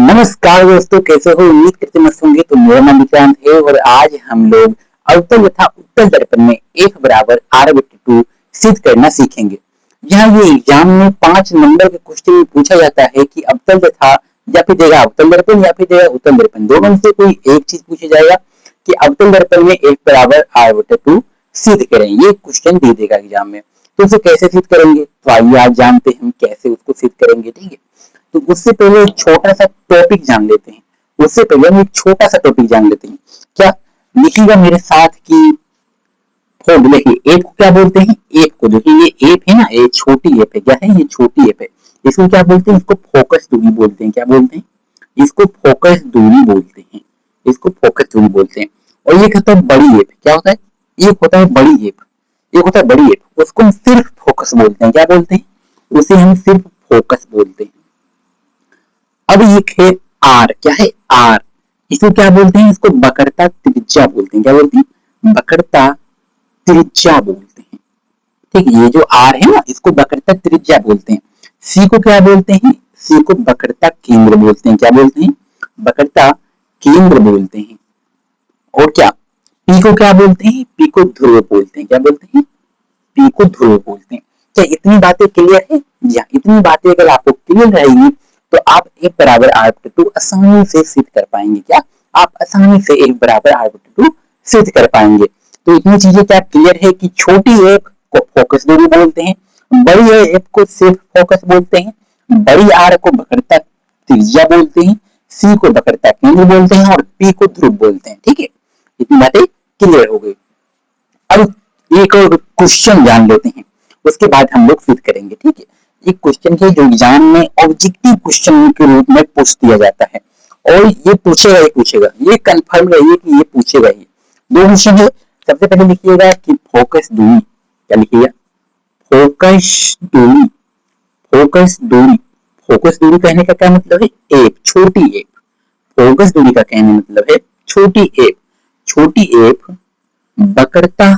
नमस्कार दोस्तों, कैसे हो? उम्मीद करते मस्त होंगे। तो मेरा नाम विक्रांत है और आज हम लोग अवतल तथा उत्तल दर्पण में F बराबर R/2 सिद्ध करना सीखेंगे। यहाँ ये एग्जाम में 5 नंबर के क्वेश्चन में पूछा जाता है कि अवतल तथा या फिर देगा अवतल दर्पण या फिर देगा उत्तल दर्पण, दोनों में से कोई एक चीज पूछी जाएगा कि अवतल दर्पण में F बराबर R/2 सिद्ध करें। ये क्वेश्चन दे देगा एग्जाम में। तो उसे कैसे सिद्ध करेंगे, तो आइए आज जानते हैं हम कैसे उसको सिद्ध करेंगे। ठीक है, तो उससे पहले एक छोटा सा टॉपिक जान लेते हैं। उससे पहले हम एक छोटा सा टॉपिक जान लेते हैं। क्या लिखिएगा मेरे साथ कि देखिए एप को क्या बोलते हैं। एप को देखिए, ये एप है ना, ये छोटी एप है। क्या है ये? छोटी एप है। इसको क्या बोलते हैं? इसको फोकस दूरी बोलते हैं। क्या बोलते हैं? इसको फोकस दूरी बोलते हैं। इसको फोकस दूरी बोलते हैं। और ये होता है बड़ी एप। क्या होता है? एक होता है बड़ी एप, एक होता है बड़ी एप। उसको हम सिर्फ फोकस बोलते हैं। क्या बोलते हैं? उसे हम सिर्फ फोकस बोलते हैं। अब एक है आर। क्या है? आर। इसको क्या बोलते हैं? इसको वक्रता त्रिज्या बोलते हैं। क्या बोलते हैं? वक्रता त्रिज्या बोलते हैं। ठीक है, ये जो आर है ना, इसको वक्रता त्रिज्या बोलते हैं। सी को क्या बोलते हैं? सी को वक्रता केंद्र बोलते हैं। क्या बोलते हैं? वक्रता केंद्र बोलते हैं। और क्या, पी को क्या बोलते हैं? पी को ध्रुव बोलते हैं। क्या बोलते हैं? पी को ध्रुव बोलते हैं। क्या इतनी बातें क्लियर है? या इतनी बातें अगर आपको क्लियर रहेगी तो आप F बराबर R/2 आसानी से सिद्ध कर पाएंगे। क्या आप आसानी से F बराबर R/2 सिद्ध कर पाएंगे? तो इतनी चीजें क्या क्लियर है कि छोटी एफ को फोकस दूरी बोलते हैं, बड़ी एफ को सिर्फ फोकस बोलते हैं, बड़ी आर को वक्रता त्रिज्या बोलते हैं, सी को वक्रता केंद्र बोलते हैं और पी को ध्रुव बोलते हैं। ठीक है, इतनी बातें क्लियर हो गई। अब एक और क्वेश्चन जान लेते हैं, उसके बाद हम लोग सिद्ध करेंगे। ठीक है, एक क्वेश्चन है जो एग्जाम में ऑब्जेक्टिव क्वेश्चन के रूप में पूछ दिया जाता है और ये पूछेगा ही पूछेगा, ये कंफर्म रहिए कि ये पूछेगा ही। दो क्वेश्चन है। सबसे पहले लिखिएगा कि फोकस दूरी। क्या लिखिएगा? फोकस दूरी। फोकस दूरी। फोकस दूरी कहने का क्या मतलब है? एफ, छोटी एफ। फोकस दूरी का कहने मतलब है छोटी एफ। छोटी एफ वक्रता,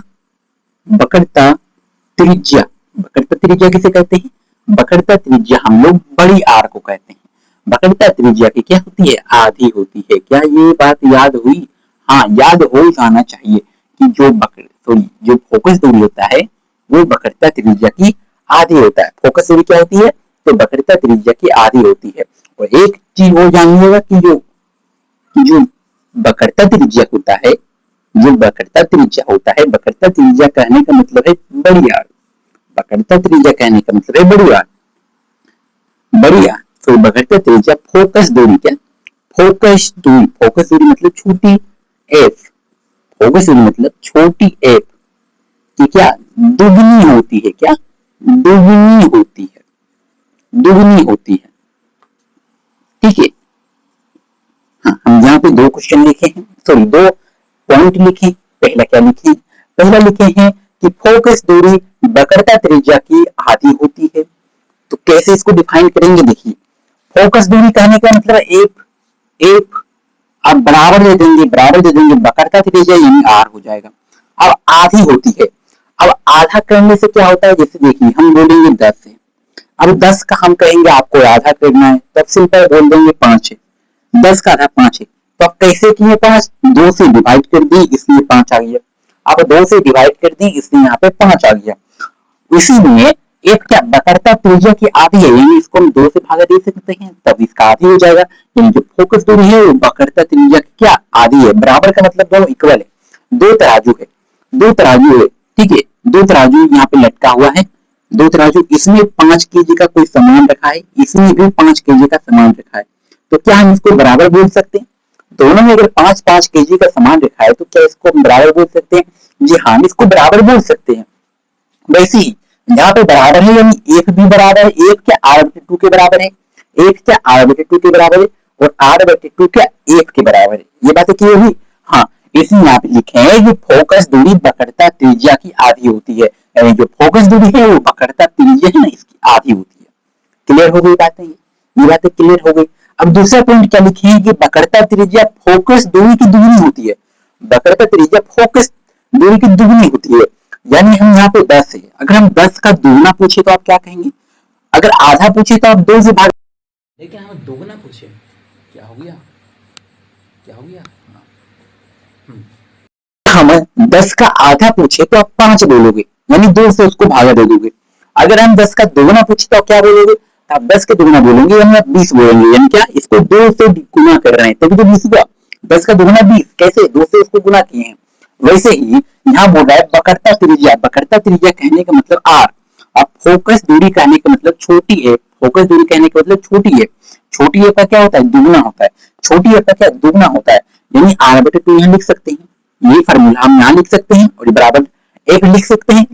वक्रता त्रिज्या। वक्रता त्रिज्या किसे कहते हैं? वक्रता त्रिज्या हम लोग बड़ी आर को कहते हैं। वक्रता त्रिज्या की क्या होती है? आधी होती है। क्या ये बात याद हुई? हाँ, याद हो जाना चाहिए कि जो फोकस दूरी होता है वो वक्रता त्रिज्या की आधी होता है। फोकस दूरी क्या होती है? तो वक्रता त्रिज्या की आधी होती है। और एक चीज और जानिएगा कि जो वक्रता त्रिज्या होता है, जो वक्रता त्रिज्या होता है, वक्रता त्रिज्या कहने का मतलब है बड़ी आर। वक्रता त्रिज्या कहने का मतलब है बड़ी आर। बड़ी आर तो वक्रता त्रिज्या फोकस दूरी। क्या? फोकस दूरी। फोकस दूरी मतलब छोटी एफ। फोकस दूरी मतलब छोटी एफ की क्या दुगनी होती है। क्या दुगनी होती है? दुगनी होती है। ठीक है, हाँ, हम यहाँ पे दो क्वेश्चन लिखे हैं, सॉरी दो पॉइंट लिखे। पहला क्या लिखे? पहला लिखे हैं कि फोकस दूरी वक्रता त्रिज्या की आधी होती है। तो कैसे इसको डिफाइन करेंगे? देखिए, फोकस दूरी कहने का मतलब एफ। एफ आप बराबर दे देंगे, बराबर दे देंगे वक्रता त्रिज्या यानी आर हो जाएगा। अब आधी होती है। अब आधा करने से क्या होता है? जैसे देखिए, हम बोलेंगे 10 है। अब 10 का हम कहेंगे आपको आधा करना है, तब सिंपल बोल देंगे 5 है। 10 का आधा 5 है। तो अब कैसे किए? 5 2 से डिवाइड कर दी इसलिए 5 आ गया। अब 2 से डिवाइड कर दी इसलिए यहाँ पे 5 आ गया। इसीलिए एक क्या वक्रता त्रिज्या की आधी है, यानी इसको हम 2 से भागा दे सकते हैं, तब इसका आधी हो जाएगा। यानी जो फोकस दूरी है वो वक्रता त्रिज्या की क्या आधी है। बराबर का मतलब दोनों इक्वल है। दो तराजू है, दो तराजू है। ठीक है, दो तराजू यहाँ पे लटका हुआ है। दो तराजू, इसमें 5 केजी का कोई सामान रखा है, इसमें भी 5 केजी का सामान रखा है। तो क्या हम इसको बराबर बोल सकते हैं? दोनों में अगर 5-5 केजी का सामान रखा है तो क्या इसको हम बराबर बोल सकते हैं? जी हाँ, इसको बराबर बोल सकते हैं। वैसे ही यहाँ पे बराबर है यानी एक भी बराबर है। एक क्या R/2 के बराबर है, एक क्या R/2 के बराबर है और R/2 क्या एक के बराबर है। ये बातें क्लियर हुई? हाँ, इसलिए यहाँ पे लिखे हैं कि फोकस दूरी वक्रता त्रिज्या की आधी होती है। यानी जो फोकस दूरी है वो वक्रता त्रिज्या है ना, इसकी आधी होती है। क्लियर हो गई बातें? ये बातें क्लियर हो गई। अब दूसरा पॉइंट क्या लिखे हैं कि वक्रता त्रिज्या फोकस दूरी की दुगनी होती है। वक्रता त्रिज्या फोकस दूरी की दुगनी होती है। यानी हम यहाँ पे 10 है, अगर हम 10 का दुगना पूछे तो आप क्या कहेंगे? अगर आधा पूछे तो आप 2 से भाग, लेकिन हमें दोगुना पूछे क्या हो गया, क्या हो गया? हम 10 का आधा पूछे तो आप 5 बोलोगे, यानी 2 से उसको भागा दे दोगे। अगर हम 10 का दोगुना पूछे तो आप क्या बोलोगे? आप 10 के दोगुना बोलेंगे, यानी आप 20 बोलेंगे, यानी क्या इसको 2 से गुना कर रहे हैं तभी तो 20 हुआ। 10 का दोगुना 20, कैसे? 2 से उसको गुना किए हैं। वैसे ही यहाँ बोल रहा है बकरता त्रिज्या। बकरता त्रिज्या कहने का मतलब आर। अब फोकस दूरी कहने का मतलब छोटी है, फोकस दूरी कहने का मतलब छोटी है। छोटी है का क्या होता है? दुगुना होता है। छोटी है का क्या? दुगुना होता है। यानी आर बटे 2 यहाँ लिख सकते हैं, ये फार्मूला हम यहाँ लिख सकते हैं, और बराबर एक लिख सकते हैं,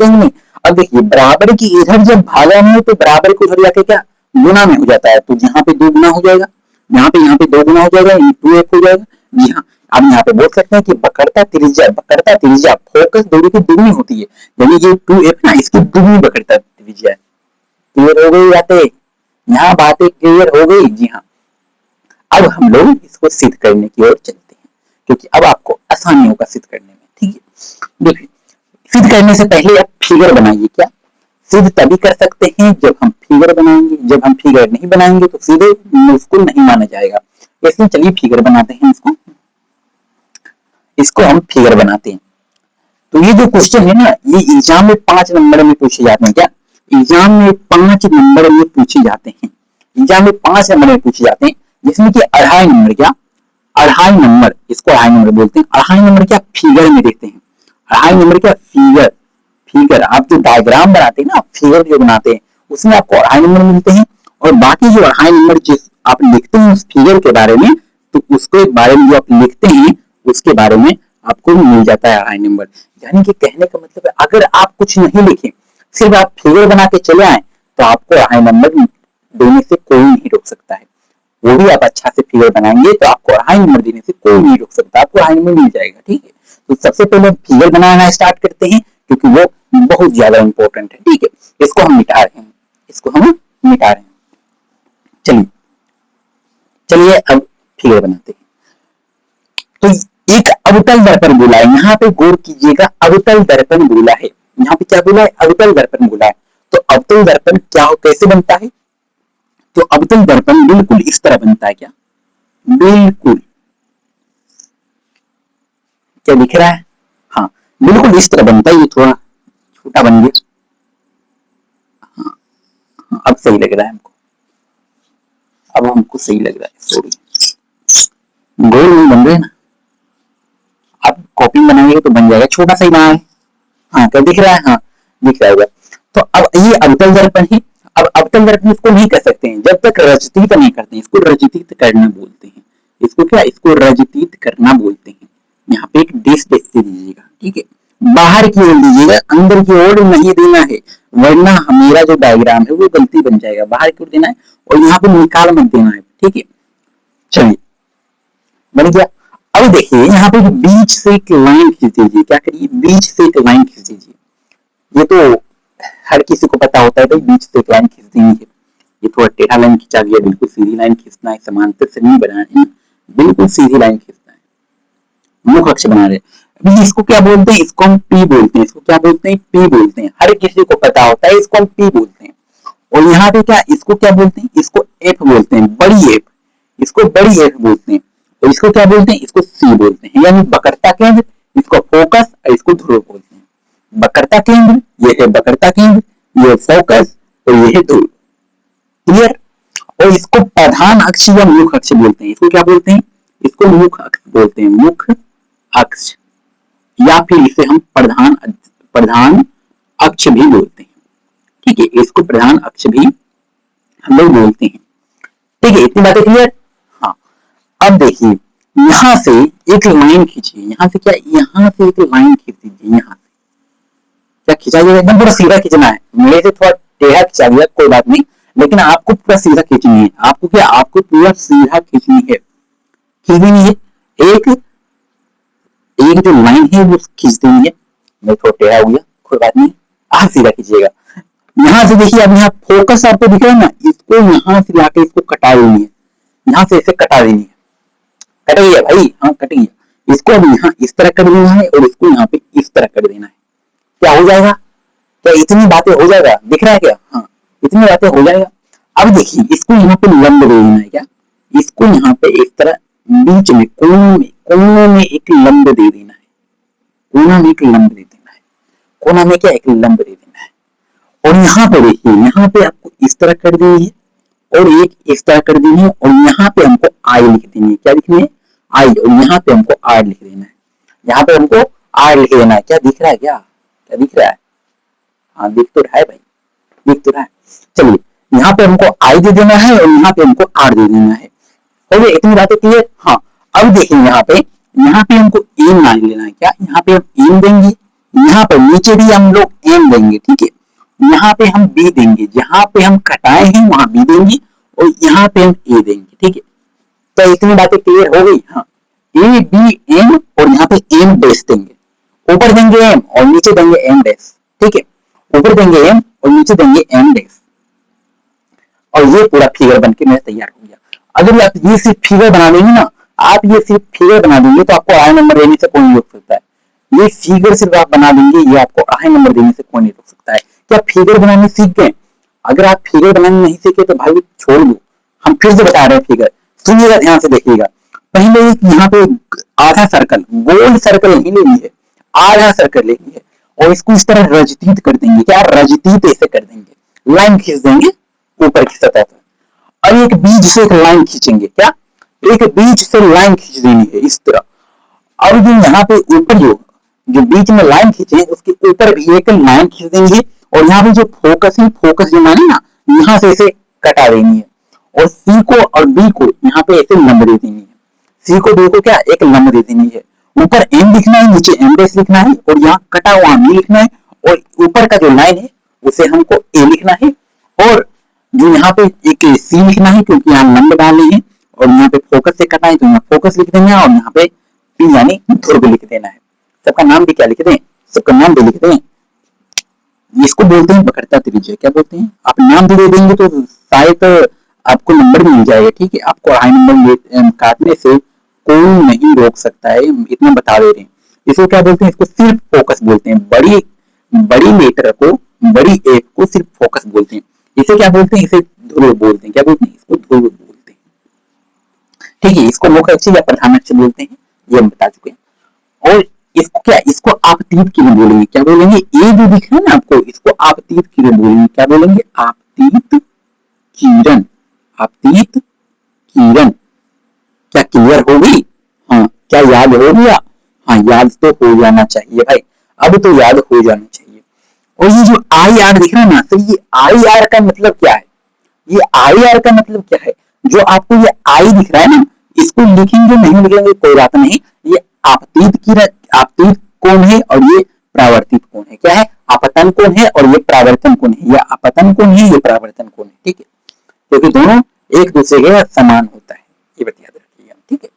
नहीं। अब देखिए बराबर की इधर जब भागा में तो बराबर को उधर जाके क्या गुना में हो जाता है, तो यहाँ पे 2 गुना हो जाएगा, यहाँ पे 2 गुना हो जाएगा, 2x हो जाएगा। जी हाँ, अब यहाँ पे बोल सकते हैं कि बकरता त्रिज्या फोकस दूरी की दुगनी होती है, यानी ये 2f ना, इसकी दुगनी बकरता त्रिज्या है। क्लियर हो गई बातें? यहाँ बातें क्लियर हो गई? जी हाँ। अब हम लोग इसको सिद्ध करने की ओर चलते हैं, क्योंकि अब आपको आसानी होगा सिद्ध करने में। ठीक है, देखिए सिद्ध करने से पहले आप फिगर बनाइए। क्या सिद्ध तभी कर सकते हैं जब हम फिगर बनाएंगे, जब हम फिगर नहीं बनाएंगे तो सीधे उसको नहीं माना जाएगा। इसलिए चलिए फिगर बनाते हैं, इसको हम फिगर बनाते हैं। तो ये जो क्वेश्चन है ना, ये एग्जाम में 5 नंबर में पूछे जाते हैं। क्या एग्जाम में 5 नंबर में पूछे जाते हैं? एग्जाम में 5 नंबर में पूछे जाते हैं, जिसमें कि 2.5 नंबर, क्या 2.5 नंबर, इसको 2.5 नंबर बोलते हैं। 2.5 नंबर क्या फिगर में देते हैं। 2.5 नंबर क्या फिगर, फिगर आप जो डायग्राम बनाते हैं ना, फिगर जो बनाते हैं, उसमें आपको 2.5 नंबर मिलते हैं। और बाकी जो 2.5 नंबर जिस आप लिखते हैं उस फिगर के बारे में, तो उसके बारे में जो आप लिखते हैं उसके बारे में आपको मिल जाता है 2.5 नंबर। यानी कि कहने का मतलब है, अगर आप कुछ नहीं लिखे, सिर्फ आप फिगर बना के चले आए, तो आपको 2.5 नंबर देने से कोई नहीं रोक सकता है। वो भी आप अच्छा से फिगर बनाएंगे तो आपको 2.5 नंबर देने से कोई नहीं रोक सकता, आपको 2.5 नंबर मिल जाएगा। ठीक है, तो सबसे पहले फिगर बनाना स्टार्ट करते हैं, क्योंकि वो बहुत ज्यादा इंपॉर्टेंट है। ठीक है, इसको हम मिटा रहे हैं, इसको हम मिटा रहे हैं। चलिए चलिए अब फिगर बनाते हैं। तो एक अवतल दर्पण बोला है, यहाँ पे गौर कीजिएगा, अवतल दर्पण बोला है। यहाँ पे क्या बोला है? अवतल दर्पण बोला है। तो अवतल दर्पण क्या हो, कैसे बनता है? तो अवतल दर्पण बिल्कुल इस तरह बनता है। क्या बिल्कुल, क्या दिख रहा है? हाँ, बिल्कुल इस तरह बनता है। ये थोड़ा छोटा बन गया। हाँ, हाँ, अब सही लग रहा है हमको, अब हमको सही लग रहा है। सॉरी, गोल नहीं बन रहे ना, आप कॉपी बनाएंगे तो बन जाएगा। छोटा सा ही बना है। हाँ, क्या दिख रहा है? हाँ, दिख रहा होगा। तो अब ये अवतल दर्पण है। अब अवतल दर्पण इसको नहीं कर सकते हैं जब तक रजतीत नहीं करते हैं, इसको रजतीत करना बोलते हैं। इसको क्या, इसको रजतीत करना बोलते हैं। यहाँ पे एक डिश दे दीजिएगा। ठीक है, बाहर की ओर दीजिएगा, अंदर की ओर नहीं देना है, वरना मेरा जो डायग्राम है वो गलती बन जाएगा। बाहर की ओर देना है, और यहाँ पे निकाल मत देना है। ठीक है, चलिए बन गया। अब देखिए यहाँ पे बीच से एक लाइन खींच दीजिए। क्या करिए, बीच से एक लाइन खींच दीजिए। ये तो हर किसी को पता होता है भाई, बीच से एक लाइन खींच देनी है। ये थोड़ा टेढ़ा लाइन खींचा गया, बिल्कुल सीधी लाइन खींचना है, समांतर से नहीं बनाना है, बिल्कुल सीधी लाइन खींचना है, मुख अक्ष बना रहे। अभी इसको क्या बोलते हैं? इसको हम पी बोलते हैं। इसको क्या बोलते हैं? पी बोलते हैं। हर किसी को पता होता है, इसको हम पी बोलते हैं। और यहाँ पे क्या, इसको क्या बोलते हैं? इसको एफ बोलते हैं, बड़ी एफ, इसको बड़ी एफ बोलते हैं। तो इसको क्या बोलते हैं? इसको सी बोलते हैं, यानी वक्रता केंद्र, इसको फोकस, और इसको ध्रुव बोलते हैं। वक्रता केंद्र, ये है वक्रता केंद्र, ये फोकस, और ये है ध्रुव। क्लियर? और इसको प्रधान अक्ष या मुख अक्ष बोलते हैं। इसको क्या बोलते हैं? इसको मुख अक्ष बोलते हैं, मुख अक्ष, या फिर इसे हम प्रधान अक्ष भी बोलते हैं। ठीक है, इसको प्रधान अक्ष भी हम लोग बोलते हैं। ठीक है, इतनी बातें क्लियर? हाँ, अब देखिए यहां से एक लाइन खींचिए। यहाँ से क्या, यहाँ से एक लाइन खींच दीजिए। यहाँ से क्या खींचा जाएगा? एकदम पूरा सीधा खींचना है। मेरे से थोड़ा टेढ़ा खींचा दिया, कोई बात नहीं, लेकिन आपको पूरा सीधा खींचनी है। आपको क्या, आपको पूरा सीधा खींचनी है, खींचनी है। एक एक जो लाइन है वो खींच देनी है। मैं थोड़ा टेढ़ा हो गया, कोई बात नहीं, आप सीधा खींचिएगा। यहाँ से देखिए, अब यहाँ फोकस आपको दिख रहा है ना, इसको यहाँ से लाके इसको कटा देनी है। यहाँ से इसे कटा देनी है। कट गया भाई? हाँ, कट गया। इसको अब यहाँ इस तरह कर देना है, और इसको यहाँ पे इस तरह कर देना है। क्या हो जाएगा? क्या इतनी बातें हो जाएगा? दिख रहा है क्या? हाँ, इतनी बातें हो जाएगा। अब देखिए इसको यहाँ पे लंब दे देना है। क्या इसको यहाँ पे इस तरह बीच में कोनों में एक लंब दे देना है, कोना में एक लंब दे देना है, कोना में क्या एक लंब दे देना है। और यहाँ पे देखिए, यहाँ पे आपको इस तरह कर देनी है और एक इस तरह कर देनी है और यहाँ पे हमको आई लिख देनी है। क्या लिखनी है? आई। और यहाँ पे हमको आर लिख देना है, यहाँ पे हमको आर लिख देना है। क्या दिख रहा है? क्या दिख रहा है? हाँ दिख तो रहा है भाई, दिख तो रहा है। चलिए यहाँ पे हमको आई दे देना है और यहाँ पे हमको आर दे देना है। हो गया? इतनी बातें क्लियर? हाँ अब देखिए यहाँ पे हमको एम मान लेना है। क्या यहाँ पे हम एम देंगे, यहाँ पर नीचे भी हम लोग एम देंगे, ठीक है। यहाँ पे हम बी देंगे, जहां पे हम कटाए हैं वहां बी देंगे और यहाँ पे हम ए देंगे, ठीक है। तो इतनी बातें क्लियर हो गई? हाँ, ए बी एम और यहाँ पे एम डैश देंगे, ऊपर देंगे एम और नीचे देंगे एम डैश, ठीक है। ऊपर देंगे एम और नीचे देंगे एम डैश और ये पूरा फिगर बनके मेरा तैयार हो गया। अगर आप ये सिर्फ फिगर बना देंगे ना, आप ये सिर्फ फिगर बना देंगे तो आपको आई नंबर देने से कोई नहीं रोक सकता है। ये फिगर सिर्फ आप बना देंगे, ये आपको आई नंबर देने से कोई नहीं रोक सकता है। क्या फिगर बनाने सीख गए? अगर आप फिगर बनाने नहीं सीखे तो भाई छोड़ दो, हम फिर से बता रहे हैं फिगर, सुनिएगा ध्यान से देखिएगा। पहले यहाँ पे आधा सर्कल, गोल सर्कल नहीं लेनी है, आधा सर्कल लेनी है और इसको इस तरह रजतीत कर देंगे। क्या? रजतीत ऐसे कर देंगे, लाइन खींच देंगे ऊपर की सतह पर। अब एक बीच से एक लाइन खींचेंगे। क्या? एक बीच से लाइन खींच देनी है इस तरह। अब जो यहाँ पे ऊपर जो बीच में लाइन खींचे उसके ऊपर भी एक लाइन खींच देंगे और यहाँ पे जो फोकस है, फोकस जो माने ना, यहाँ से ऐसे कटा देनी है और सी को और बी को यहाँ पे ऐसे लंब दे देनी है। सी को बी को क्या एक लंब दे देनी है। ऊपर एम लिखना है, नीचे एम डैश लिखना है और यहाँ कटा हुआ बी लिखना है और ऊपर का जो लाइन है उसे हमको ए लिखना है और जो यहाँ पे एक सी लिखना है क्योंकि यहाँ लंब डाले हैं और यहाँ पे फोकस से कटा है तो यहाँ फोकस लिख देंगे और यहाँ पे पी यानी ध्रुव लिख देना है। सबका नाम भी क्या लिख दें? सबका नाम भी लिख दें। इसको बोलते हैं वक्रता त्रिज्या। क्या बोलते हैं? आप नाम भी दे देंगे तो शायद आपको नंबर मिल जाएगा, ठीक है। आपको आई नंबर काटने से कोई नहीं रोक सकता है, इतना बता दे रहे हैं। इसको क्या बोलते हैं? इसको सिर्फ फोकस बोलते हैं। बड़ी लेटर को, बड़ी एफ को सिर्फ फोकस बोलते हैं। इसे क्या बोलते हैं? इसे ध्रुव बोलते हैं। क्या बोलते हैं? इसको ध्रुव बोलते हैं, ठीक है। इसको मुख्य अक्षर या प्रधान अक्षर बोलते हैं, ये हम बता चुके हैं। और इसको क्या, इसको आपतीत किरण बोलेंगे। क्या बोलेंगे? ये जो दिख रहा है ना आपको, इसको आपतीत किरण बोलेंगे। क्या बोलेंगे? आपतीत किरण, आपतीत किरण। क्या क्लियर हो गई? हाँ, क्या याद हो गया? हाँ, याद तो हो जाना चाहिए भाई, अब तो याद हो जाना चाहिए। और ये जो आई आर दिख रहा है ना, तो ये आई आर का मतलब क्या है? ये आई आर का मतलब क्या है? जो आपको ये आई दिख रहा है ना, इसको लिखेंगे नहीं लिखेंगे कोई बात नहीं, ये आपतीत किरण, आपतीत कोण है और ये परावर्तित कोण है। क्या है? आपतन कोण है और ये परावर्तन कोण है। या आपतन कोण है, ये परावर्तन कोण है, ठीक है। क्योंकि तो दोनों एक दूसरे के समान होता है, ये बात याद रखिएगा, ठीक है।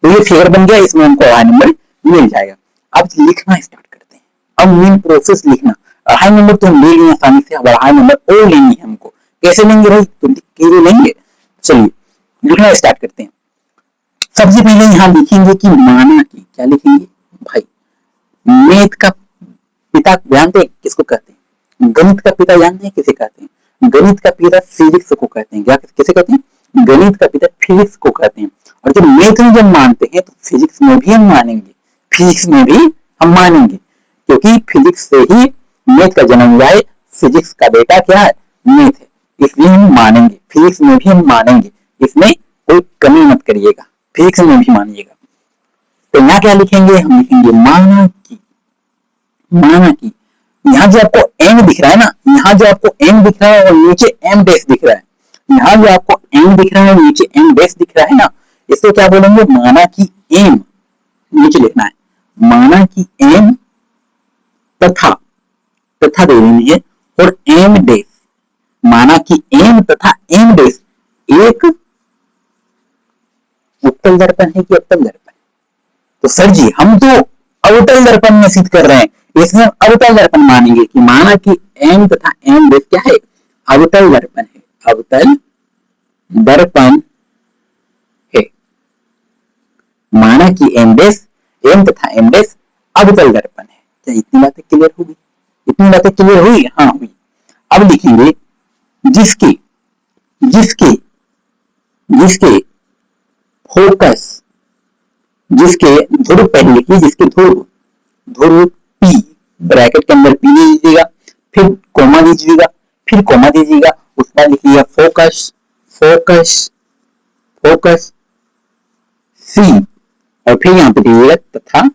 तो ये फिगर बन गया, इसमें हमको आई नंबर मिल जाएगा। अब लिखना स्टार्ट करते हैं। अब मेन प्रोसेस लिखना। अढ़ाई नंबर तो हम ले लिए आसानी से, अब अढ़ाई नंबर और लेनी है हमको। कैसे लेंगे भाई? तो लिख लेंगे। चलिए लिखना स्टार्ट करते हैं। सबसे पहले यहाँ लिखेंगे कि माना की। क्या लिखेंगे भाई? मैथ का पिता जानते हैं किसको कहते हैं? गणित का पिता जानते हैं किसे कहते हैं? गणित का पिता फिजिक्स को कहते हैं। क्या किसे कहते हैं? गणित का पिता फिजिक्स को कहते हैं। और जब मैथ में जब मानते हैं तो फिजिक्स में भी हम मानेंगे, फिजिक्स में भी हम मानेंगे, क्योंकि फिजिक्स से ही मैथ का जन्म हुआ है। फिजिक्स का बेटा क्या है? मैथ है, इसलिए हम मानेंगे। फिजिक्स में भी हम मानेंगे, इसमें कोई कमी मत करिएगा, फिजिक्स में भी मानिएगा। तो यहाँ क्या लिखेंगे? हम लिखेंगे माना की। माना की यहाँ जो आपको एम दिख रहा है ना, यहाँ जो आपको एम दिख रहा है और नीचे एम डैश दिख रहा है, यहाँ जो आपको एम दिख रहा है नीचे एम डैश दिख रहा है ना, इसको क्या बोलेंगे? माना की एम। नीचे लिखना है माना की एम तथा, तथा दे देनी है और एम डैश। माना की एम तथा एम डैश एक उत्तल दर्पण है कि अवतल दर्पण? तो सर जी हम तो अवतल दर्पण में सिद्ध कर रहे हैं, इसमें अवतल दर्पण मानेंगे कि माना कि एम तथा एम डैश क्या है? अवतल दर्पण है, अवतल दर्पण है। माना कि एम डैश, एम तथा एम डैश अवतल दर्पण है। क्या इतनी बातें क्लियर होगी? इतनी बातें क्लियर हुई? हाँ हुई। अब लिखेंगे जिसके, जिसके जिसके फोकस, जिसके ध्रुव पहले लिखिए, जिसके ध्रुव P, ब्रैकेट के अंदर P दीजिएगा, फिर कोमा दीजिएगा, फिर कोमा दीजिएगा, उसके बाद लिखिएगा फोकस, फोकस, फोकस C, और फिर यहाँ पे दीजिएगा तथा,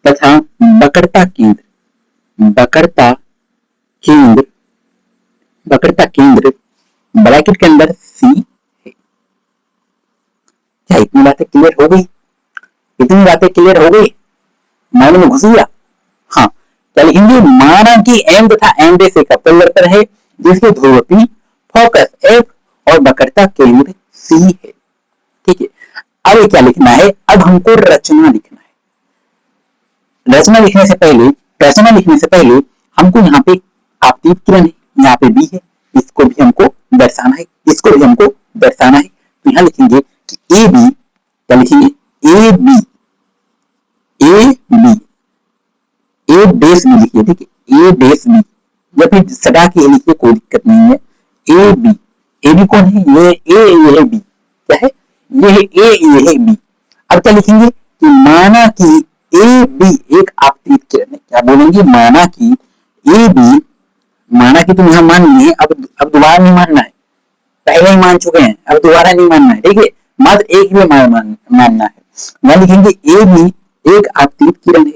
तथा वक्रता केंद्र, वक्रता केंद्र, वक्रता केंद्र ब्रैकेट के अंदर C है। क्या इतनी बातें क्लियर हो गई? इतनी बातें क्लियर हो गई, माइंड में घुस गया? हाँ, क्या लिखेंगे? माना कि M तथा M बेस एक अवतल दर्पण है जिसके ध्रुव P, फोकस F और वक्रता केंद्र C है। ठीक है, अब क्या लिखना है? अब हमको रचना लिखना है। रचना लिखने से पहले हमको यहाँ पे आपतित किरण है, यहाँ पे B है, इसको भी हमको दर्शाना है, इसको भी हमको दर्शाना है। तो यहाँ लिखेंगे कि ए बी, क्या लिखेंगे? A B, A B, A base B लिखिए। ठीक है, ए बेस बी, या फिर सटा के लिखिए, कोई दिक्कत नहीं है। ए बी, ए बी कौन है? ये ए, ये है बी। क्या है? ये है ए, ये है बी। अब क्या लिखेंगे कि माना कि ए बी एक आपतित किरण है। क्या बोलेंगे? माना कि ए बी, माना कि तुम यहां मान लिए, अब दोबारा नहीं मानना है, पहले ही मान चुके हैं, अब दोबारा नहीं मानना है। ठीक है, मात्र एक भी मानना है। वहां लिखेंगे ए बी एक आपतित किरण है।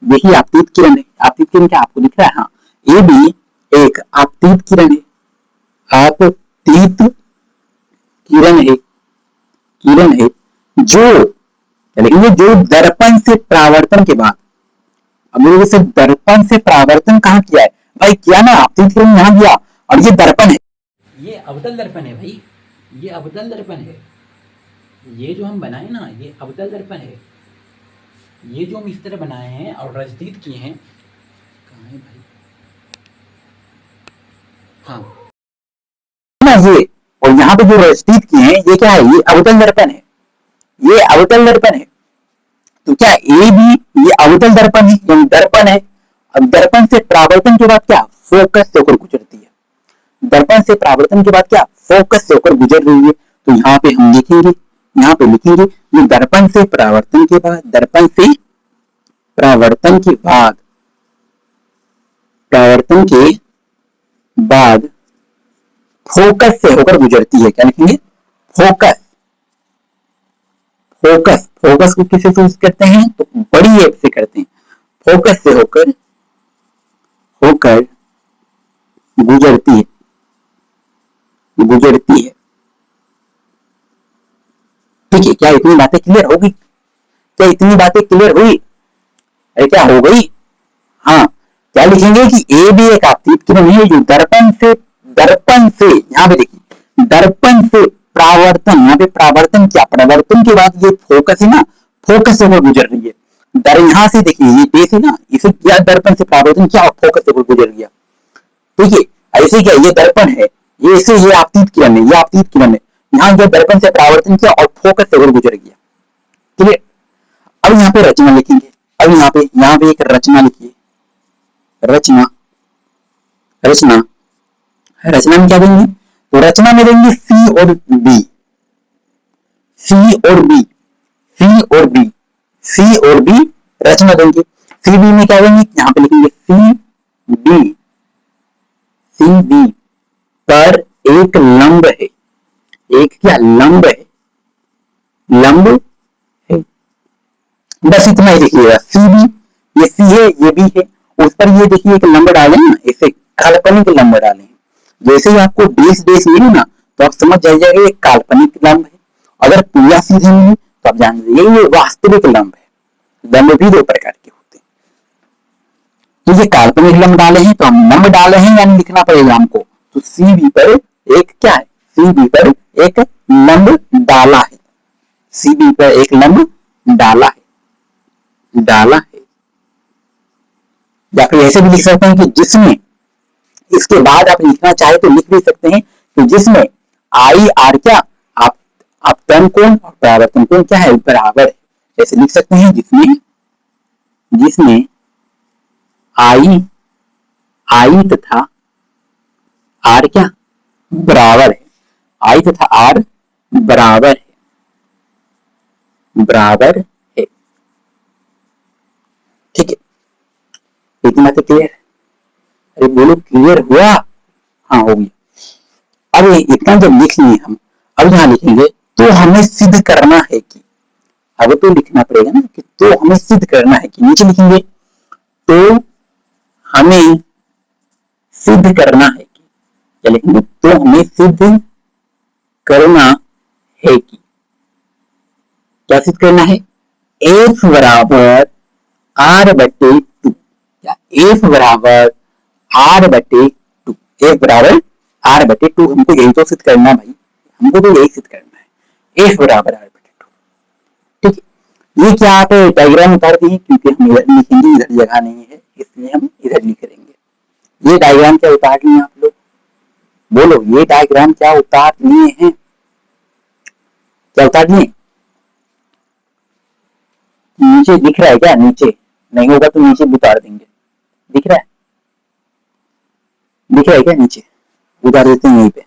यही आपतित किरण है। आपतित किरण क्या आपको दिख रहा है? हाँ, ए बी एक आपतित किरण है, आपतित किरण है, किरण है जो, क्या लिखेंगे? जो दर्पण से परावर्तन के बाद, अब लोगों से दर्पण से परावर्तन कहाँ किया है भाई? किया ना, आपतित किरण यहाँ किया, और ये दर्पण है, ये अवतल दर्पण है भाई, ये अवतल दर्पण है। ये जो हम बनाए ना, ये अवतल दर्पण है। ये जो हम इस तरह बनाए हैं और रजदीद किए हैं, कहाँ है भाई? हाँ ना ये, और यहाँ पे जो रजदीद किए हैं, ये क्या है? ये अवतल दर्पण है, ये अवतल दर्पण है। तो क्या ए बी ये अवतल दर्पण है, यानी दर्पण है। अब दर्पण से परावर्तन के बाद क्या? फोकस से होकर गुजरती है। दर्पण से परावर्तन के बाद क्या? फोकस से होकर गुजर रही है। तो यहाँ पे हम लिखेंगे, यहाँ पे लिखेंगे ये दर्पण से परावर्तन के बाद, दर्पण से परावर्तन के बाद, परावर्तन के बाद फोकस से होकर गुजरती है। क्या लिखेंगे? फोकस, फोकस, फोकस को किससे यूज करते हैं? तो बड़ी एफ से करते हैं। फोकस से होकर, होकर गुजरती है, गुजरती है। ठीक है, क्या इतनी बातें क्लियर होगी? क्या इतनी बातें क्लियर हुई? अरे क्या हो गई? हाँ, क्या लिखेंगे कि ए भी एक आपतित किरण है जो दर्पण से, दर्पण से, यहाँ पे देखिए, दर्पण से परावर्तन, यहाँ पे परावर्तन क्या? परावर्तन के बाद ये फोकस है ना, फोकस से वो गुजर रही है। यहाँ से देखिए, ये बेस है ना, इसे क्या दर्पण से परावर्तन किया और फोकस से वो गुजर गया। ठीक है, ऐसे क्या? ये दर्पण है, ये इसे, ये आपतित किरण है, ये आपतित किरण है। यहाँ ये दर्पण से परावर्तन किया और फोकस से वो गुजर गया। ठीक है, अब यहाँ पे रचना लिखेंगे। अब यहाँ पे एक रचना लिखिए, रचना, रचना, रचना में क्या देंगे? तो रचना में देंगे सी और बी, सी और बी, सी और बी, सी और बी रचना देंगे। सी बी में क्या देंगे? यहाँ पे लिखेंगे सी बी, सी बी पर एक लंब है, एक क्या? लंब है, लंब है। बस इतना ही लिखिएगा। सी बी, ये सी है, ये बी है, उस पर ये देखिए एक लंब डाले ना, इसे काल्पनिक लंब डाले। जैसे ही आपको बेस बेस मिले ना, तो आप समझ जाइएगा ये काल्पनिक लंब है। अगर पूरा सीधे मिले तो आप जान लीजिए ये वास्तविक लंब है। लंब भी दो प्रकार के होते हैं। तो ये काल्पनिक लंब डाले हैं, तो हम लंब डाले हैं, यानी लिखना पड़ेगा हमको। तो सी बी पर एक क्या है? सी बी पर एक लंब डाला है, सी बी पर एक लंब डाला है, डाला है। या फिर ऐसे भी लिख सकते हैं कि जिसमें, इसके बाद आप लिखना चाहे तो लिख भी सकते हैं कि जिसमें आई आर क्या? आप अपतन कोण और परावर्तन कोण क्या है? बराबर है। ऐसे लिख सकते हैं जिसमें, जिसमें आई, आई तथा आर क्या? बराबर है। आई तथा आर बराबर बराबर है। ठीक है, इतना तो क्लियर। अरे बोलो क्लियर हुआ? हाँ हो गया। अब इतना जब लिख लिए हम, अब यहाँ लिखेंगे तो हमें सिद्ध करना है कि, अब तो लिखना पड़ेगा ना कि तो हमें सिद्ध करना है कि, नीचे लिखेंगे तो हमें सिद्ध करना है कि, क्या लिखेंगे? तो हमें सिद्ध करना है कि, क्या सिद्ध करना है? एफ बराबर आर बटे टू, या एफ बराबर आर बटे टू, एफ बराबर आर बटे टू, हमको यही तो सिद्ध करना है भाई, हमको तो यही सिद्ध करना है, एफ बराबर आर बटे टू। ठीक है, ये क्या आप डायग्राम उतार दिए, क्योंकि हम इधर लिखेंगे, इधर जगह नहीं है, इसलिए हम इधर लिख देंगे। ये डायग्राम क्या उतार लिए आप लोग? बोलो, ये डायग्राम क्या उतार लिए हैं? क्या उतार लिए? नीचे दिख रहा है क्या? नीचे नहीं होगा तो नीचे उतार देंगे। दिख रहा है? दिख रहा है क्या? नीचे उतार देते हैं यहीं पे।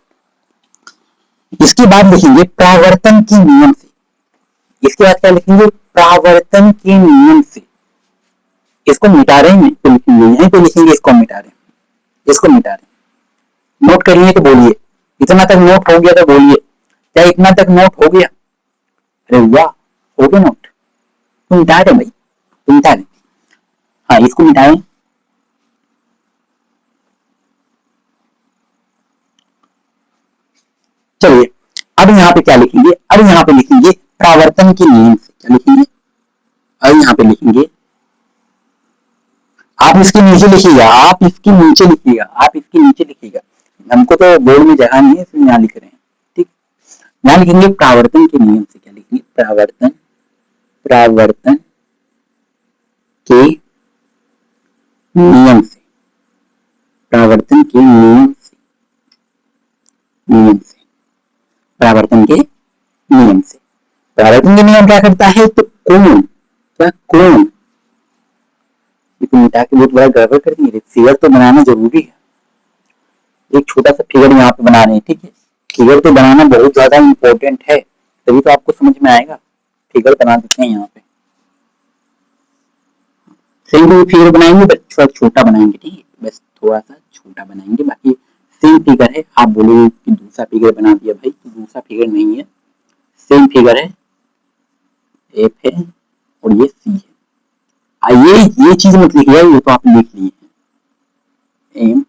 इसके बाद लिखेंगे प्रावर्तन के नियम से। इसके बाद क्या लिखेंगे? प्रावर्तन के नियम से। इसको मिटा रहे हैं तो लिखेंगे, यहीं पे लिखेंगे इसको मिटा रहे हैं, इसको मिटा रहे हैं। नोट करिए तो बोलिए, इतना तक नोट हो गया तो बोलिए, क्या इतना तक नोट हो गया? अरे वाह, हो गया नोट, तो मिटा रहे भाई, तो मिटा रहे। हाँ, इसको मिटाएं। चलिए, अब यहाँ पे क्या लिखेंगे? अब यहाँ पे लिखेंगे प्रावर्तन के नियम से। क्या लिखेंगे? अब यहाँ पे लिखेंगे, आप इसके नीचे लिखिएगा, आप इसके नीचे लिखिएगा, आप इसके नीचे लिखिएगा, हमको तो बोर्ड में जगह नहीं है इसलिए यहाँ लिख रहे हैं। ठीक, यहाँ लिखेंगे प्रावर्तन के नियम से। क्या लिखेंगे? प्रावर्तन, प्रावर्तन के नियम से, प्रावर्तन के नियम से, नियम से, प्रावर्तन के नियम से। प्रावर्तन के नियम क्या करता है? तो कोण, क्या कोण, इसको मिटा के बहुत बड़ा गड़बड़ कर दिए। फिगर तो बनाना जरूरी है, एक छोटा सा फिगर यहाँ पे बना रहे हैं। ठीक है, फिगर तो बनाना बहुत ज्यादा इम्पोर्टेंट है, तभी तो आपको समझ में आएगा। फिगर बना देते हैं यहाँ पे, सेम फिगर बनाएंगे, बस थोड़ा छोटा बनाएंगे। ठीक है, बस थोड़ा सा छोटा बनाएंगे, बाकी सेम फिगर है। आप बोलोगे कि दूसरा फिगर बना दिया भाई, तो दूसरा फिगर नहीं है, सेम फिगर है, एफ है और ये सी है। ये चीज मत लिखिए, ये तो आप लिख लिए हैं, एम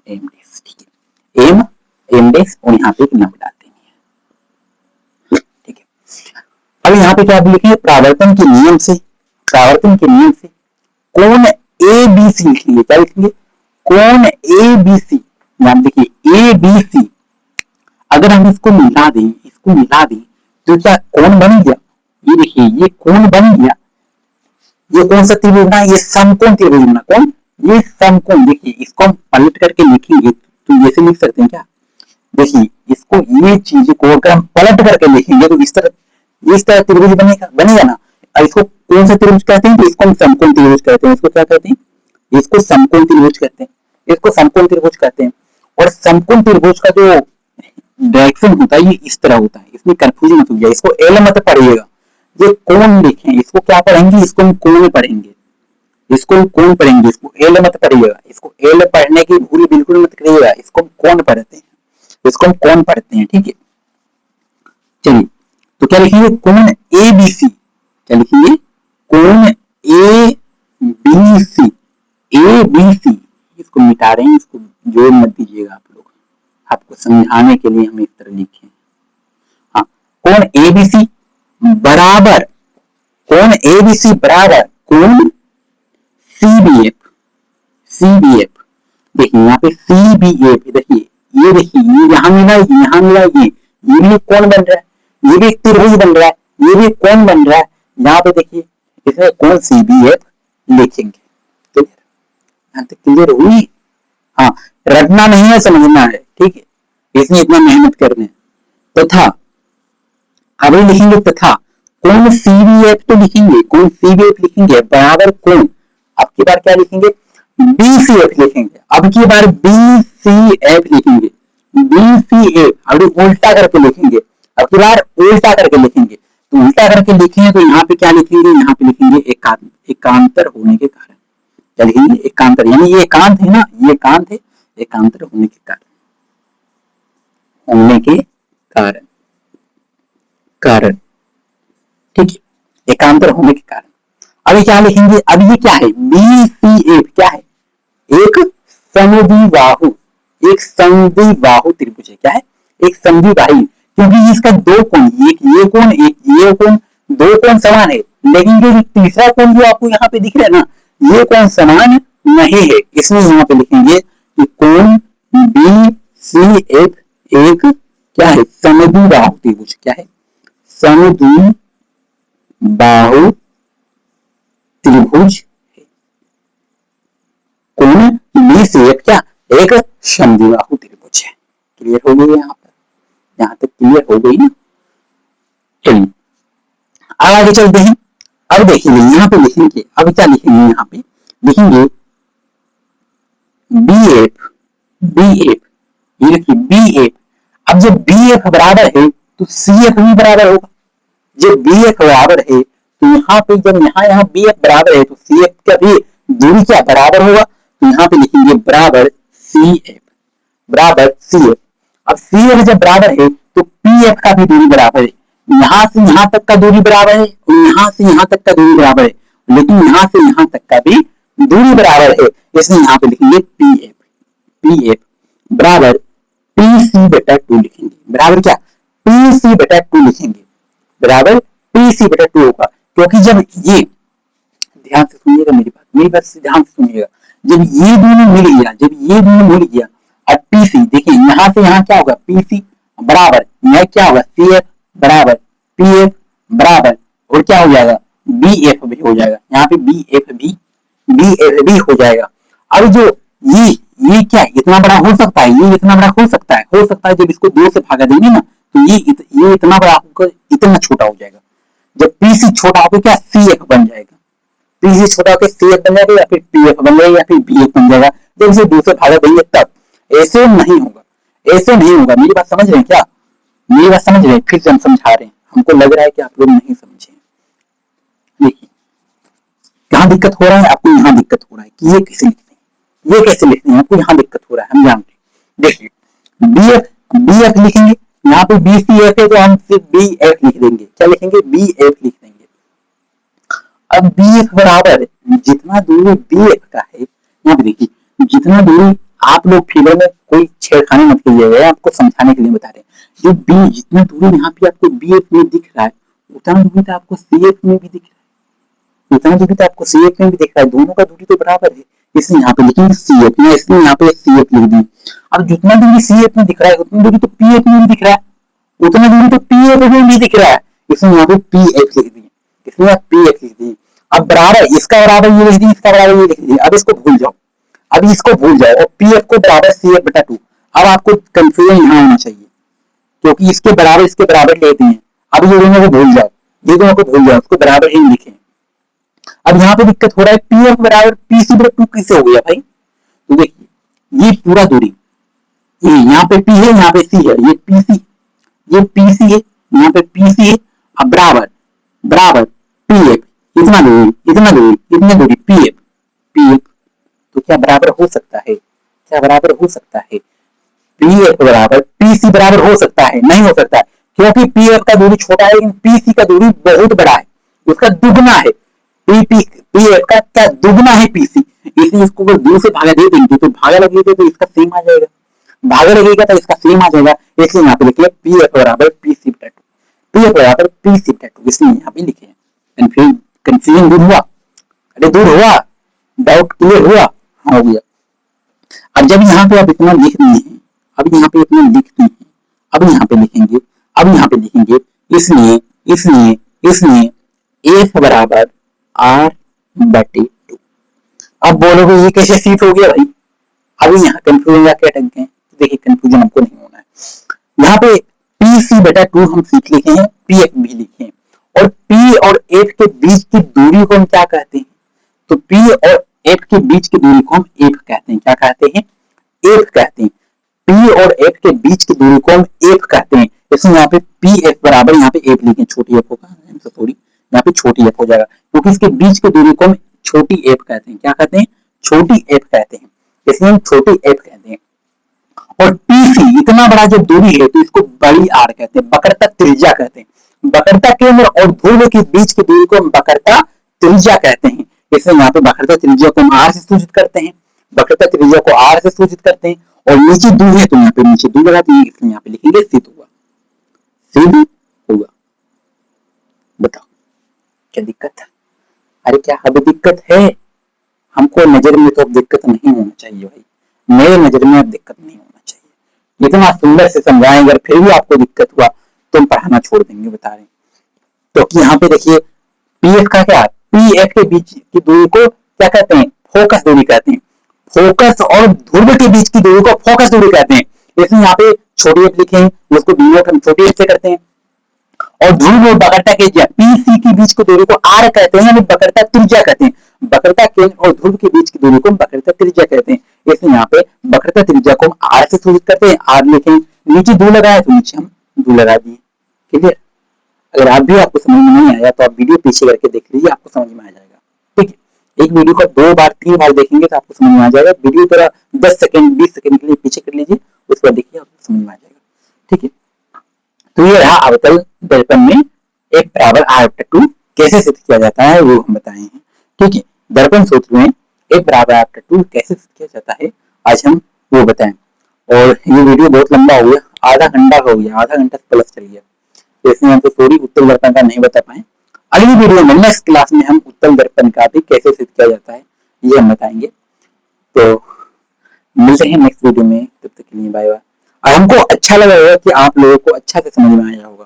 एम डेक्स। ठीक है, एम एम डेक्स, और यहाँ पे एक नंबर डाल देंगे। ठीक है, अब यहाँ पे क्या लिखेंगे? प्रावर्तन के नियम से, प्रावर्तन के नियम से कोण ए बी सी लिखेंगे। क्या लिखेंगे? कोण ए बी सी। नाम देखिए ए बी सी, अगर हम इसको मिला दें, इसको मिला दें तो क्या कोण बन गया? ये देखिए, ये कोण बन गया। ये कौन सा त्रिभुज बना? ये समकोण त्रिभुज बना। कौन? ये समकोण। देखिए, इसको हम पलट करके लिखेंगे तो जैसे लिख सकते हैं क्या? देखिए, इसको, ये चीज को अगर हम पलट करके लिखेंगे तो इस तरह त्रिभुज बनेगा, बनेगा ना। और इसको कौन सा त्रिभुज कहते हैं? तो इसको हम समकोण त्रिभुज कहते हैं। इसको क्या कहते हैं? इसको समकोण त्रिभुज कहते हैं, इसको समकोण त्रिभुज कहते हैं। और समकोण त्रिभुज का जो डायरेक्शन होता है ये इस तरह होता है, इसमें कंफ्यूजन मत होइएगा, इसको एल मत पढ़िएगा। ये कोण लिखें, इसको क्या पढ़ेंगे? इसको हम कोण पढ़ेंगे, इसको हम कोण पढ़ेंगे, इसको एल मत पढ़िएगा। इसको एल पढ़ने की भूल बिल्कुल मत करिएगा, इसको हम कोण पढ़ते हैं, इसको हम कोण पढ़ते हैं। ठीक है, चलिए, तो क्या लिखेंगे? कोण ए बी सी। क्या लिखेंगे? कोण A B C, A B C. इसको मिटा रहे हैं, इसको जोड़ मत दीजिएगा आप लोग, आपको समझाने के लिए हम इस तरह लिखे। हाँ, कोण ए बी सी बराबर, कोण ए बी सी बराबर कोण C B F, C B F. देखिए यहाँ पे सी बी एफ, देखिए ये, देखिए ये यहाँ मिला, यहाँ मिला, ये भी कोण बन रहा है, ये भी त्रिभुज बन रहा है, ये भी कोण बन रहा है। यहाँ पे देखिए, इसमें कोण सी बी एफ लिखेंगे। क्लियर? यहाँ तक क्लियर हुई? हाँ, रटना नहीं है, समझना है। ठीक है, इसमें इतना मेहनत करने। तथा, अभी लिखेंगे तथा कोण सी बी एफ तो लिखेंगे, कोण सी बी एफ लिखेंगे बराबर कोण, अब की बार क्या लिखेंगे? बी सी एफ लिखेंगे, अब की बार बी सी एफ लिखेंगे, बी सी एफ। अभी उल्टा करके लिखेंगे, अब की बार उल्टा करके लिखेंगे, तो उल्टा करके लिखेंगे तो यहाँ पे क्या लिखेंगे, यहाँ पे लिखेंगे एकांतर होने के कारण। क्या लिखेंगे, एकांतर, यानी ये एकांत है ना, ये एकांत है, एकांतर होने के कारण, होने के कारण, कारण, ठीक है, एकांतर होने के कारण। अभी क्या लिखेंगे, अब ये क्या है, BCF क्या है, एक समद्विबाहु, एक समद्विबाहु त्रिभुज है। क्या है, एक समद्विबाहु, क्योंकि इसका दो कोण, एक ये कोण, एक ये कोण, दो कोण समान है, लेकिन जो तीसरा कोण जो आपको यहाँ पे दिख रहा है ना, ये कोण समान नहीं है, इसलिए यहाँ पे लिखेंगे कि कोण BCF एक क्या है, समद्विबाहु त्रिभुज। क्या है, समद्विबाहु त्रिभुज। कोण BCF क्या, एक समद्विबाहु त्रिभुज है। क्लियर हो गई यहाँ पर, यहाँ तक क्लियर हो गई ना। चलिए अब आगे चलते हैं। अब देखिए यहाँ पे लिखेंगे, अब क्या लिखेंगे, यहाँ पे लिखेंगे BF, BF, ये लिखिए BF। अब जब BF बराबर है तो CF भी बराबर होगा। जब BF बराबर है तो यहाँ पे जब यहाँ BF बराबर है तो CF का भी दूरी क्या बराबर होगा, तो यहाँ पे लिखेंगे बराबर CF, बराबर CF। अब CF जब बराबर है तो PF का भी दूरी बराबर है। यहाँ से यहाँ तक का दूरी बराबर है और यहाँ से यहाँ तक का दूरी बराबर है, लेकिन यहाँ से यहाँ तक का भी दूरी बराबर है, इसलिए यहाँ पे लिखेंगे PF, PF बराबर PC/2 लिखेंगे। बराबर क्या, PC/2 लिखेंगे, बराबर PC/2 होगा। क्योंकि जब ये, ध्यान से सुनिएगा मेरी बात से ध्यान से सुनिएगा, जब ये दोनों मिल गया, जब ये दोनों मिल गया और PC, देखिए यहाँ से यहाँ क्या होगा, PC बराबर, यह क्या होगा, CF बराबर PF बराबर, और क्या हो जाएगा, BF भी हो जाएगा, यहाँ पे BF भी हो जाएगा। अब जो ये क्या इतना बड़ा हो सकता है, ये इतना बड़ा हो सकता है जब इसको 2 से भागा देंगे ना तो ये इतना बड़ा होकर इतना छोटा हो जाएगा। जब PC छोटा होकर क्या CF बन जाएगा, PC छोटा होकर CF बन जाएगा, या फिर PF बन जाएगा, या फिर BF बन जाएगा। जब इसे 2 से भागा देंगे तब, ऐसे नहीं होगा, ऐसे नहीं होगा। मेरी बात समझ रहे हैं क्या, मेरी बात समझ रहे हैं, फिर से हम समझा रहे हैं, हमको लग रहा है कि आप लोग नहीं समझे। देखिए कहाँ दिक्कत हो रहा है, आपको यहाँ दिक्कत हो रहा है कि ये कैसे लिखते हैं, ये कैसे लिखते हैं, आपको यहाँ दिक्कत हो रहा है, हम जानते हैं। देखिए BF लिखेंगे, यहाँ पे BCF है तो हम सिर्फ BF लिख देंगे। क्या लिखेंगे, BF लिख देंगे। अब BF बराबर जितना दूरी BF का है, यहाँ पे देखिए जितना दूरी, आप लोग फिगर में कोई छेड़खानी मत कीजिएगा, आपको समझाने के लिए बता रहे हैं। जो जितना दूरी यहाँ पे आपको BF में दिख रहा है, उतना दूरी तो आपको CF में भी दिख रहा है, उतना दूरी तो आपको CF में भी दिख रहा है, दोनों का दूरी तो बराबर है, इसलिए यहाँ पे लिखेंगे CF, इसलिए यहाँ पे CF लिख दी। अब जितना दूरी CF में दिख रहा है उतनी दूरी तो PF में भी दिख रहा है, उतना दूरी तो PF में भी दिख रहा है, इसलिए यहाँ पे PF लिख दिए, इसलिए PF लिख दिए। अब बराबर, इसका बराबर ये लिख दिए, इसका बराबर ये लिख दिए। अब इसको भूल जाओ, अब इसको भूल जाओ और PF को बराबर CF/2। अब आपको कंफ्यूजन यहाँ होना चाहिए, क्योंकि इसके बराबर लेते हैं। अब ये दोनों को भूल जाओ, ये दोनों को भूल जाओ, उसको बराबर ही लिखें। अब यहाँ पे दिक्कत हो रहा है, PF बराबर PC/2 कैसे हो गया भाई, तो देखिए ये पूरा दूरी, ये यहाँ पे P है, यहाँ पे C है, ये PC है, यहाँ पे PC है। अब बराबर PF, इतना दूरी PF, तो क्या बराबर हो सकता है, क्या बराबर हो सकता है, PF बराबर PC बराबर हो सकता है, नहीं हो सकता है, क्योंकि PF का दूरी छोटा है लेकिन PC का दूरी बहुत बड़ा है, उसका दुगना है। PF का क्या दुगना है PC, इसलिए इसको 2 से भागा दे देंगे तो भागा लगेगा तो इसका सेम आ जाएगा, भागा लगेगा तो इसका सेम आ जाएगा, इसलिए यहाँ पे लिखे PF बराबर PC/2, PF बराबर PC/2, इसलिए यहाँ पे लिखे। कंफ्यूजन दूर हुआ, अरे दूर हुआ, डाउट क्लियर हुआ, हाँ हो गया। अब जब यहाँ पे आप इतना लिख दिए हैं, अब यहाँ पे इतना लिख दिए हैं, अब यहाँ पे लिखेंगे, इसलिए F बराबर R/2। अब बोलोगे ये कैसे सीट हो गया भाई, अभी यहाँ कंफ्यूजन जाके अटक गए। देखिए कंफ्यूजन हमको नहीं होना है, यहाँ पे PC/2 हम सीख लिखे हैं, PF भी लिखे हैं, और P और F के बीच की दूरी को हम क्या कहते हैं, तो P और F के बीच की दूरी को हम F कहते हैं। क्या कहते हैं, F कहते हैं। P और F के बीच की दूरी को हम F कहते हैं, इसमें यहाँ पे पी एफ बराबर यहाँ पे एफ लिखें, छोटी एफ होगा, सॉरी यहाँ पे छोटी एफ हो जाएगा, क्योंकि इसके बीच की दूरी को हम छोटी एफ कहते हैं। क्या कहते हैं? छोटी एफ कहते हैं, इसलिए हम छोटी एफ कहते हैं। और पीसी इतना बड़ा जब दूरी है तो इसको बड़ी आर कहते हैं, वक्रता त्रिज्या कहते हैं। वक्रता केंद्र और ध्रुव के बीच की दूरी को हम वक्रता त्रिज्या कहते हैं, इसलिए यहाँ पे वक्रता त्रिज्या को हम आर से सूचित करते हैं, वक्रता त्रिज्या को आर से सूचित करते हैं। और नीचे दूर है तो यहाँ पे नीचे दूर लगा देंगे, इसलिए यहाँ पे लिखेंगे सिद्ध हुआ, सिद्ध हुआ। बताओ क्या दिक्कत है? अरे क्या हमें दिक्कत है? हमको नजर में तो अब दिक्कत नहीं होना चाहिए भाई, मेरे नजर में अब दिक्कत नहीं होना चाहिए। इतना सुंदर से समझाएं, अगर फिर भी आपको दिक्कत हुआ तो हम पढ़ाना छोड़ देंगे, बता रहे हैं। तो कि यहाँ पे देखिए पी एफ का क्या, पी एफ के बीच की दूरी को क्या कहते हैं? फोकस दूरी कहते हैं। फोकस और ध्रुव के बीच की दूरी को फोकस दूरी कहते हैं, इसलिए यहाँ पे छोटी एफ लिखे हैं, उसको डिनोट हम छोटी एफ से करते हैं। और ध्रुव और वक्रता के पीसी के बीच की दूरी को आर कहते हैं, वक्रता त्रिज्या कहते हैं। वक्रता केंद्र और ध्रुव के बीच की दूरी को वक्रता त्रिज्या कहते हैं, इसलिए यहाँ पे वक्रता त्रिज्या को हम आर से सूचित करते हैं। आर लिखे, नीचे दो लगाए तो नीचे हम दो लगा दिए। क्लियर? अगर आप भी आपको समझ में नहीं आया तो आप वीडियो पीछे करके देख लीजिए, आपको समझ में आ जाएगा। ठीक है, एक वीडियो को 2 बार 3 बार देखेंगे तो आपको समझ में आ जाएगा। वीडियो थोड़ा 10 सेकंड 20 सेकंड के लिए पीछे कर लीजिए, उसके बाद देखिए आपको समझ में आ जाएगा। ठीक है, तो ये रहा अवतल दर्पण में एक बराबर r/2 कैसे सिद्ध किया जाता है वो हम बताए हैं। ठीक है, दर्पण सूत्र में एक बराबर r/2 कैसे सिद्ध किया जाता है आज हम वो बताएं। और ये वीडियो बहुत लंबा हो गया, आधा घंटा हो गया, आधा घंटा प्लस चल गया, तो इसमें हम तो सॉरी उत्तल दर्पण का नहीं बता पाए। अगली वीडियो में नेक्स्ट क्लास में हम उत्तल दर्पण का भी कैसे सिद्ध किया जाता है ये हम बताएंगे। तो मिलते हैं नेक्स्ट वीडियो में, तब तक के लिए बाय बाय। और हमको अच्छा लगा होगा कि आप लोगों को अच्छा से समझ में आया होगा,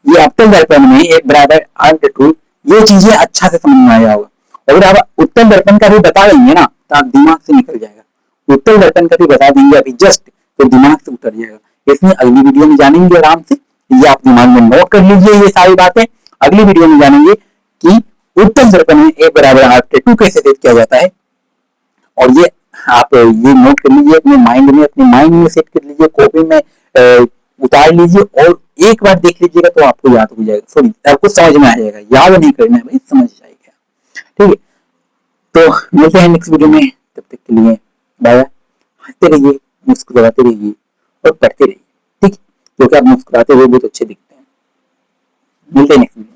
ये अवतल दर्पण में एक बराबर r/2 ये चीजें अच्छा से समझ में आया होगा। अगर आप उत्तल दर्पण का भी बता देंगे ना तो आप दिमाग से निकल जाएगा। उत्तल दर्पण का भी बता देंगे अभी जस्ट तो दिमाग से उतर जाएगा। इसमें अगली वीडियो में जानेंगे आराम से, ये आप दिमाग में नोट कर लीजिए ये सारी बातें। अगली वीडियो में जानेंगे कि उत्तल दर्पण में एक बराबर r/2 कैसे सिद्ध किया जाता है। और ये आप ये नोट कर लीजिए अपने माइंड में सेट कर लीजिए, कॉपी में उतार लीजिए और एक बार देख लीजिएगा तो आपको याद हो जाएगा, सॉरी आपको समझ में आ जाएगा, याद नहीं करना है भाई, समझ जाएगा। ठीक है, तो मिलते हैं नेक्स्ट वीडियो में, तब तक के लिए बाय। हंसते रहिए, मुस्कुराते रहिए और पढ़ते रहिए। ठीक है, क्योंकि आप मुस्कुराते हुए बहुत अच्छे दिखते हैं। मिलते हैं नेक्स्ट वीडियो।